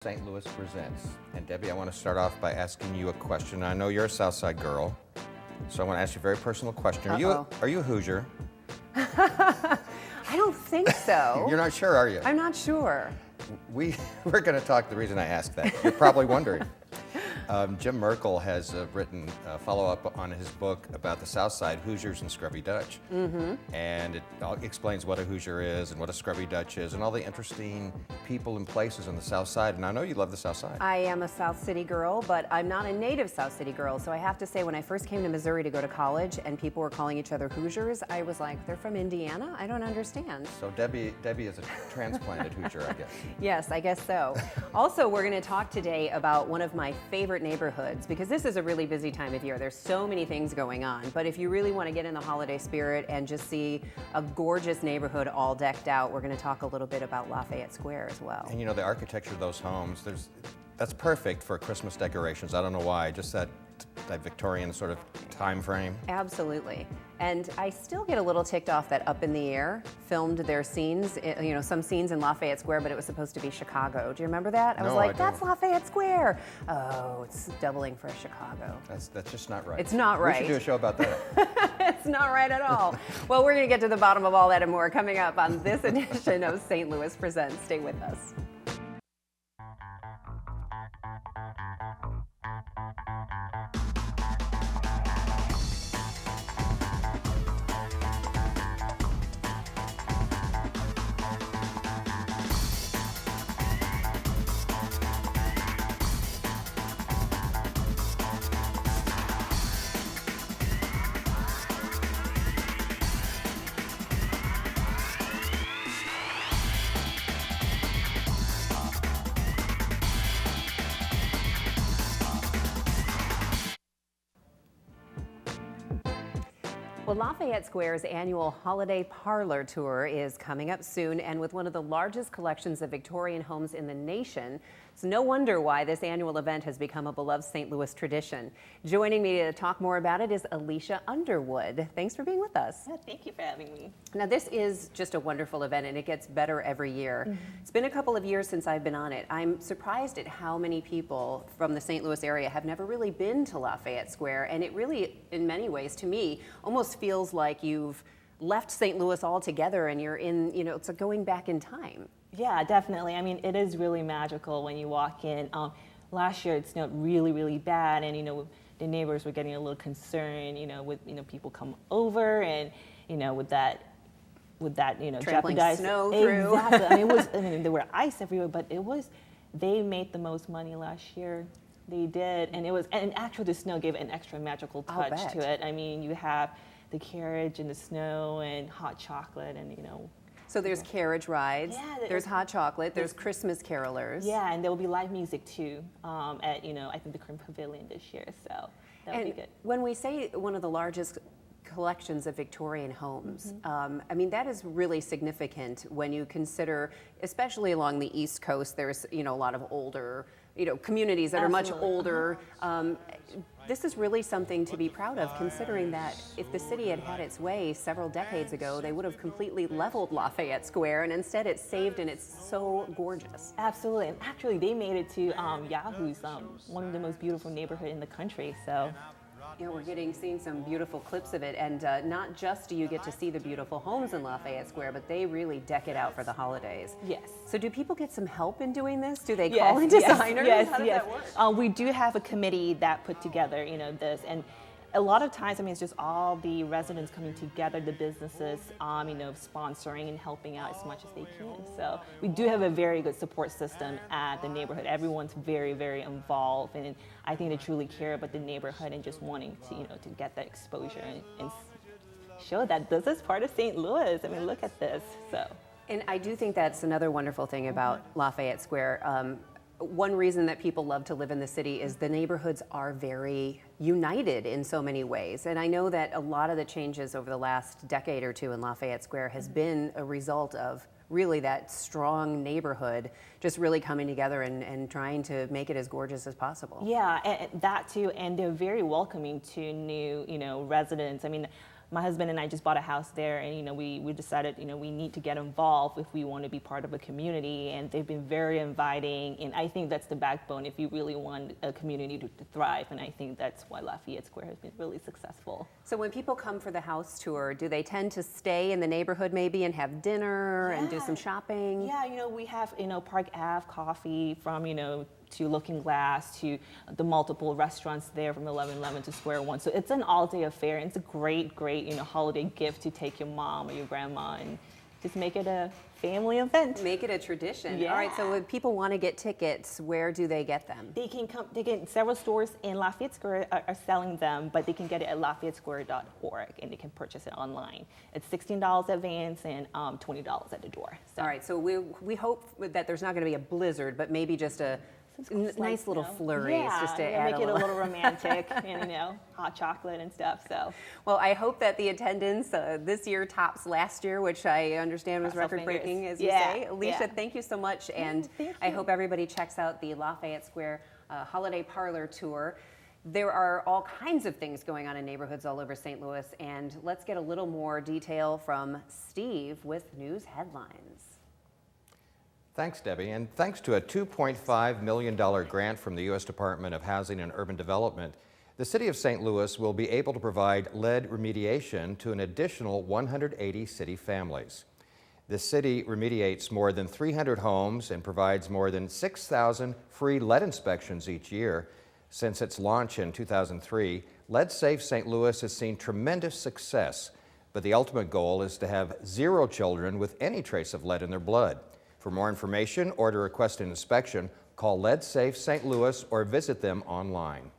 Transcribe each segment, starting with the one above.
St. Louis presents. And Debbie, I want to start off by asking you a question. I know you're a Southside girl, so I want to ask you a very personal question. Are you a Hoosier? I don't think so. You're not sure, are you? I'm not sure. We're going to talk. The reason I asked that, you're probably wondering. Jim Merkel has written a follow-up on his book about the Southside, Hoosiers and Scrubby Dutch. Mm-hmm. And it explains what a Hoosier is and what a Scrubby Dutch is and all the interesting people and places on the South Side. And I know you love the South Side. I am a South City girl, but I'm not a native South City girl. So I have to say, when I first came to Missouri to go to college and people were calling each other Hoosiers, I was like, they're from Indiana? I don't understand. So Debbie is a transplanted Hoosier, I guess. Yes, I guess so. Also, we're going to talk today about one of my favorite neighborhoods, because this is a really busy time of year. There's so many things going on, but if you really want to get in the holiday spirit and just see a gorgeous neighborhood all decked out, we're going to talk a little bit about Lafayette Square as well. And you know, the architecture of those homes, that's perfect for Christmas decorations. I don't know why, just that Victorian sort of time frame. Absolutely. And I still get a little ticked off that Up in the Air filmed their scenes, some scenes in Lafayette Square, but it was supposed to be Chicago. Do you remember that? I was like, that's Lafayette Square. Oh, it's doubling for Chicago. That's just not right. It's not right. We should do a show about that. It's not right at all. Well, we're going to get to the bottom of all that and more coming up on this edition of St. Louis Presents. Stay with us. Well, Lafayette Square's annual Holiday Parlor Tour is coming up soon, and with one of the largest collections of Victorian homes in the nation, it's no wonder why this annual event has become a beloved St. Louis tradition. Joining me to talk more about it is Alicia Underwood. Thanks for being with us. Yeah, thank you for having me. Now, this is just a wonderful event, and it gets better every year. Mm-hmm. It's been a couple of years since I've been on it. I'm surprised at how many people from the St. Louis area have never really been to Lafayette Square, and it really, in many ways, to me, almost feels like you've left St. Louis altogether and you're in, it's like going back in time. Yeah, definitely. I mean, it is really magical when you walk in. Last year it snowed really, really bad, and the neighbors were getting a little concerned, with people come over, and with that trampling jeopardized snow through. Exactly. I mean, there were ice everywhere, but they made the most money last year. They did, and actually the snow gave an extra magical touch to it. I mean, you have the carriage in the snow and hot chocolate, and So there's carriage rides, there's hot chocolate, there's Christmas carolers. Yeah, and there will be live music too at, I think the Krim Pavilion this year, so that would be good. When we say one of the largest collections of Victorian homes, that is really significant when you consider, especially along the East Coast, there's, a lot of older, communities that are much older. This is really something to be proud of, considering that if the city had had its way several decades ago, they would have completely leveled Lafayette Square, and instead it's saved and it's so gorgeous. Absolutely, and actually they made it to Yahoo's one of the most beautiful neighborhood in the country, so. We're seeing some beautiful clips of it, and not just do you get to see the beautiful homes in Lafayette Square, but they really deck it out for the holidays. Yes. So do people get some help in doing this? Do they call in designers? Yes, How does that work? We do have a committee that put together, this, and a lot of times, it's just all the residents coming together, the businesses, sponsoring and helping out as much as they can. So we do have a very good support system at the neighborhood. Everyone's very, very involved, and I think they truly care about the neighborhood and just wanting to, to get that exposure and show that this is part of St. Louis. I mean, look at this. So. And I do think that's another wonderful thing about Lafayette Square. One reason that people love to live in the city is the neighborhoods are very united in so many ways. And I know that a lot of the changes over the last decade or two in Lafayette Square has been a result of really that strong neighborhood just really coming together and trying to make it as gorgeous as possible. Yeah, and that too, and they're very welcoming to new, residents. I mean, my husband and I just bought a house there, and, you know, we decided, you know, we need to get involved if we want to be part of a community, and they've been very inviting, and I think that's the backbone if you really want a community to thrive, and I think that's why Lafayette Square has been really successful. So when people come for the house tour, do they tend to stay in the neighborhood maybe and have dinner and do some shopping? Yeah, you know, we have, you know, Park Ave coffee from, you know, to Looking Glass, to the multiple restaurants there from 1111 to Square One. So it's an all-day affair, and it's a great, you know, holiday gift to take your mom or your grandma and just make it a family event. Make it a tradition. Yeah. All right, so when people want to get tickets, where do they get them? They can several stores in Lafayette Square are selling them, but they can get it at LafayetteSquare.org, and they can purchase it online. It's $16 advance and $20 at the door. So. All right, so we hope that there's not going to be a blizzard, but maybe just a nice little flurries, just to add make it a little romantic, and, you know, hot chocolate and stuff. So, well, I hope that the attendance this year tops last year, which I understand was record-breaking, as you say. Alicia, thank you so much, and I hope everybody checks out the Lafayette Square Holiday Parlor Tour. There are all kinds of things going on in neighborhoods all over St. Louis, and let's get a little more detail from Steve with news headlines. Thanks, Debbie, and thanks to a $2.5 million grant from the U.S. Department of Housing and Urban Development, the City of St. Louis will be able to provide lead remediation to an additional 180 city families. The city remediates more than 300 homes and provides more than 6,000 free lead inspections each year. Since its launch in 2003, Lead Safe St. Louis has seen tremendous success, but the ultimate goal is to have 0 children with any trace of lead in their blood. For more information or to request an inspection, call Lead Safe St. Louis or visit them online.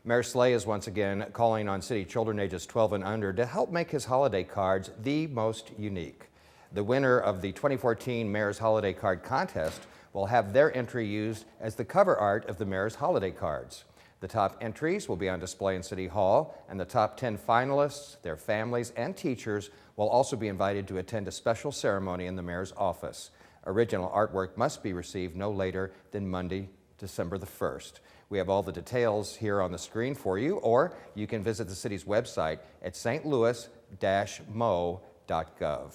Mayor Slay is once again calling on city children ages 12 and under to help make his holiday cards the most unique. The winner of the 2014 Mayor's Holiday Card Contest will have their entry used as the cover art of the Mayor's Holiday Cards. The top entries will be on display in City Hall, and the top 10 finalists, their families, and teachers will also be invited to attend a special ceremony in the Mayor's office. Original artwork must be received no later than Monday, December the 1st. We have all the details here on the screen for you, or you can visit the city's website at stlouis-mo.gov.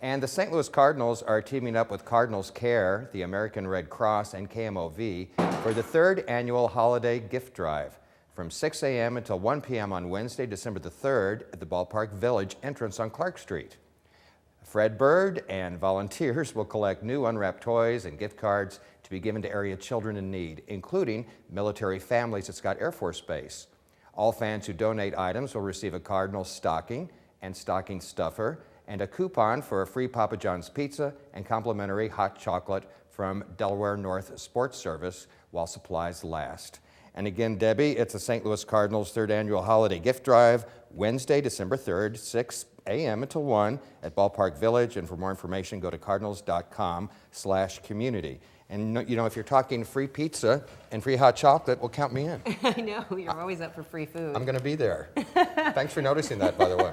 And the St. Louis Cardinals are teaming up with Cardinals Care, the American Red Cross, and KMOV for the 3rd annual holiday gift drive from 6 a.m. until 1 p.m. on Wednesday, December the 3rd at the Ballpark Village entrance on Clark Street. Fred Bird and volunteers will collect new unwrapped toys and gift cards to be given to area children in need, including military families at Scott Air Force Base. All fans who donate items will receive a Cardinals stocking and stocking stuffer and a coupon for a free Papa John's pizza and complimentary hot chocolate from Delaware North Sports Service while supplies last. And again, Debbie, it's the St. Louis Cardinals' 3rd annual holiday gift drive, Wednesday, December 3rd, 6 a.m. until 1 at Ballpark Village. And for more information, go to cardinals.com/community. And you know, if you're talking free pizza and free hot chocolate, well, count me in. I know, you're always up for free food. I'm going to be there. Thanks for noticing that, by the way.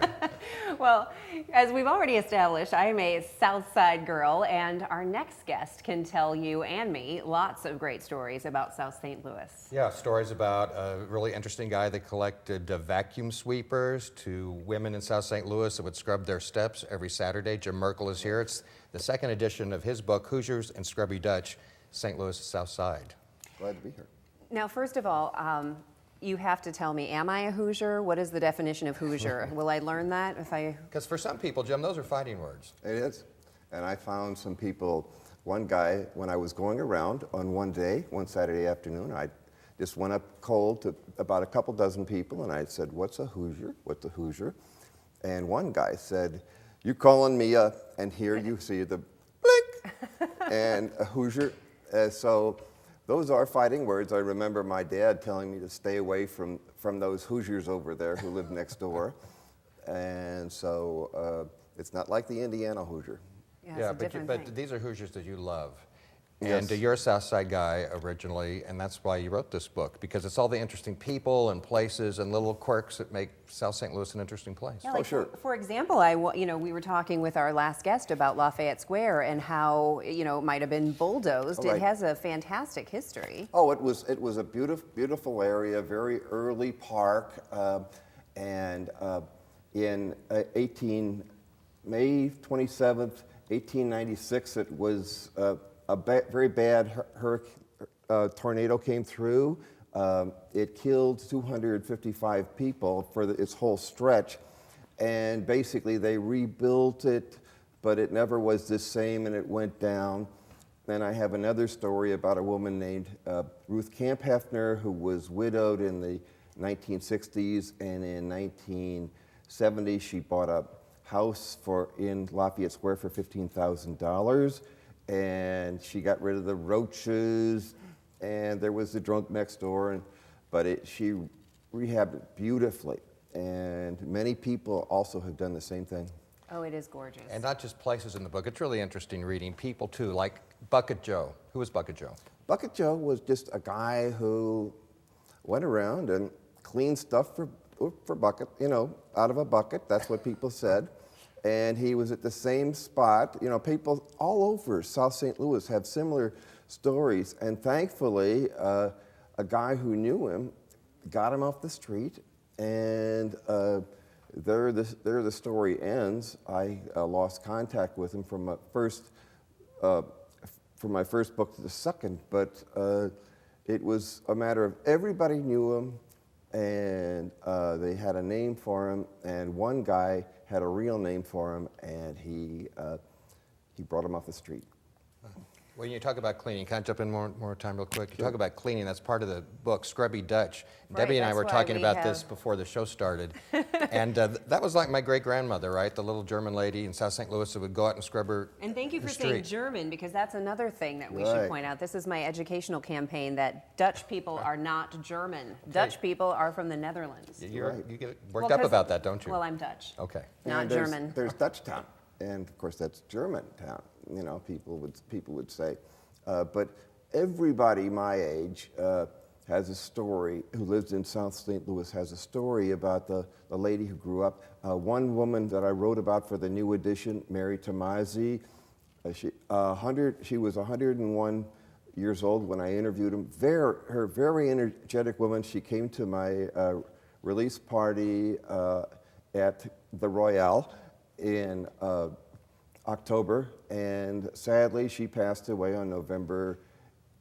Well, as we've already established, I'm a Southside girl, and our next guest can tell you and me lots of great stories about South St. Louis. Yeah, stories about a really interesting guy that collected vacuum sweepers to women in South St. Louis that would scrub their steps every Saturday. Jim Merkel is here. It's the 2nd edition of his book, Hoosiers and Scrubby Dutch, St. Louis South Side. Glad to be here. Now, first of all, you have to tell me, am I a Hoosier? What is the definition of Hoosier? Will I learn that if I... Because for some people, Jim, those are fighting words. It is. And I found some people, one guy, when I was going around on one day, one Saturday afternoon, I just went up cold to about a couple dozen people, and I said, what's a Hoosier? What's a Hoosier? And one guy said, you calling me up, and here you see the blink, and a Hoosier. So those are fighting words. I remember my dad telling me to stay away from those Hoosiers over there who live next door. And so it's not like the Indiana Hoosier. Yeah, but these are Hoosiers that you love. Yes. And you're a South Side guy originally, and that's why you wrote this book, because it's all the interesting people and places and little quirks that make South St. Louis an interesting place. Yeah, like sure. For example, we were talking with our last guest about Lafayette Square and how, it might have been bulldozed. Right. It has a fantastic history. Oh, it was a beautiful area, very early park, and in May 27th, 1896, it was very bad tornado came through. It killed 255 people for its whole stretch, and basically they rebuilt it, but it never was the same, and it went down. Then I have another story about a woman named Ruth Hafner, who was widowed in the 1960s, and in 1970 she bought a house in Lafayette Square for $15,000, and she got rid of the roaches, and there was the drunk next door, but she rehabbed it beautifully, and many people also have done the same thing. Oh, it is gorgeous. And not just places in the book. It's really interesting reading people, too, like Bucket Joe. Who was Bucket Joe? Bucket Joe was just a guy who went around and cleaned stuff for bucket, out of a bucket. That's what people said. And he was at the same spot. People all over South St. Louis have similar stories. And thankfully, a guy who knew him got him off the street, and there the story ends. I lost contact with him from my first book to the second, but it was a matter of everybody knew him, and they had a name for him, and one guy had a real name for him, and he brought him off the street. When you talk about cleaning, can I jump in more time real quick? You talk about cleaning, that's part of the book, Scrubby Dutch. Right, Debbie and I that's were why talking we about have- this before the show started. And that was like my great-grandmother, right? The little German lady in South St. Louis that would go out and scrub her And thank you for her saying street. German, because that's another thing that we Right. should point out. This is my educational campaign, that Dutch people are not German. Dutch people are from the Netherlands. You get worked Well, up 'cause- about that, don't you? Well, I'm Dutch, Okay. not And there's- German. There's Dutch Town, and of course that's German town. People would say, but everybody my age has a story, who lives in South St. Louis, has a story about the lady who grew up. One woman that I wrote about for the new edition, Mary Tomasi, she was 101 years old when I interviewed him. Her very energetic woman. She came to my release party at the Royale in October, and sadly she passed away on November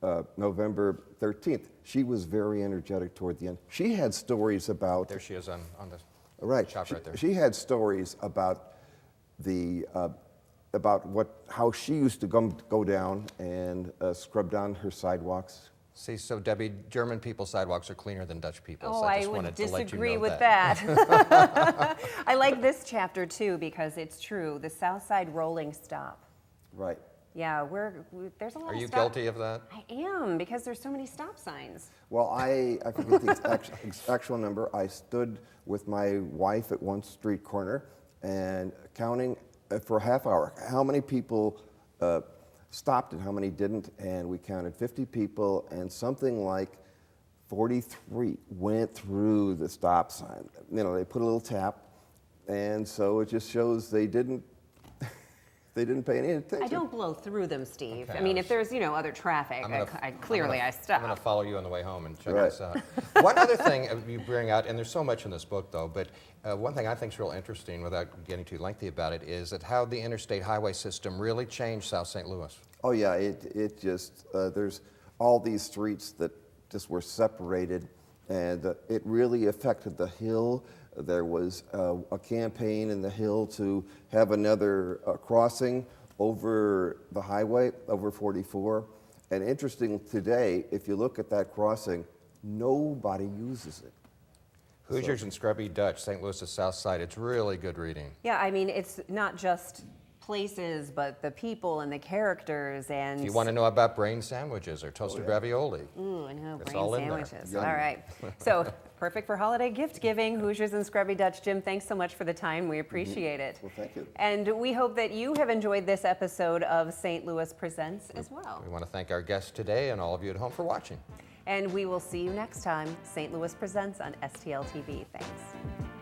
13th. She was very energetic toward the end. She had stories about... There she is on the Right. shop right there. She had stories about how she used to go down and scrub down her sidewalks. See, so Debbie, German people's sidewalks are cleaner than Dutch people's. Oh, I I just would wanted to let you disagree know with that. that. I like this chapter too, because it's true. The Southside rolling stop. Right. Yeah, there's a lot Are of you stop. guilty of that? I am, because there's so many stop signs. Well, I forget the actual number. I stood with my wife at one street corner and counting for a half hour how many people stopped and how many didn't, and we counted 50 people, and something like 43 went through the stop sign. They put a little tap, and so it just shows they didn't pay any attention. I don't blow through them, Steve. Okay, I mean, I if there's, other traffic, clearly I I'm stop. going to follow you on the way home and check Right. this out. One other thing you bring out, and there's so much in this book, though, but one thing I think is real interesting, without getting too lengthy about it, is that how the interstate highway system really changed South St. Louis. Oh yeah, it just, there's all these streets that just were separated, and it really affected the Hill. There was a campaign in the Hill to have another crossing over the highway, over 44. And interesting today, if you look at that crossing, nobody uses it. Hoosiers and Scrubby Dutch, St. Louis's South Side. It's really good reading. Yeah, I mean, it's not just places, but the people and the characters and... If you want to know about brain sandwiches or toasted ravioli. Ooh, I know, It's brain all in there. sandwiches. Yummy. All right. So, perfect for holiday gift giving, Hoosiers and Scrubby Dutch. Jim, thanks so much for the time. We appreciate it. Well, thank you. And we hope that you have enjoyed this episode of St. Louis Presents as well. We want to thank our guests today and all of you at home for watching. And we will see you next time, St. Louis Presents on STL TV. Thanks.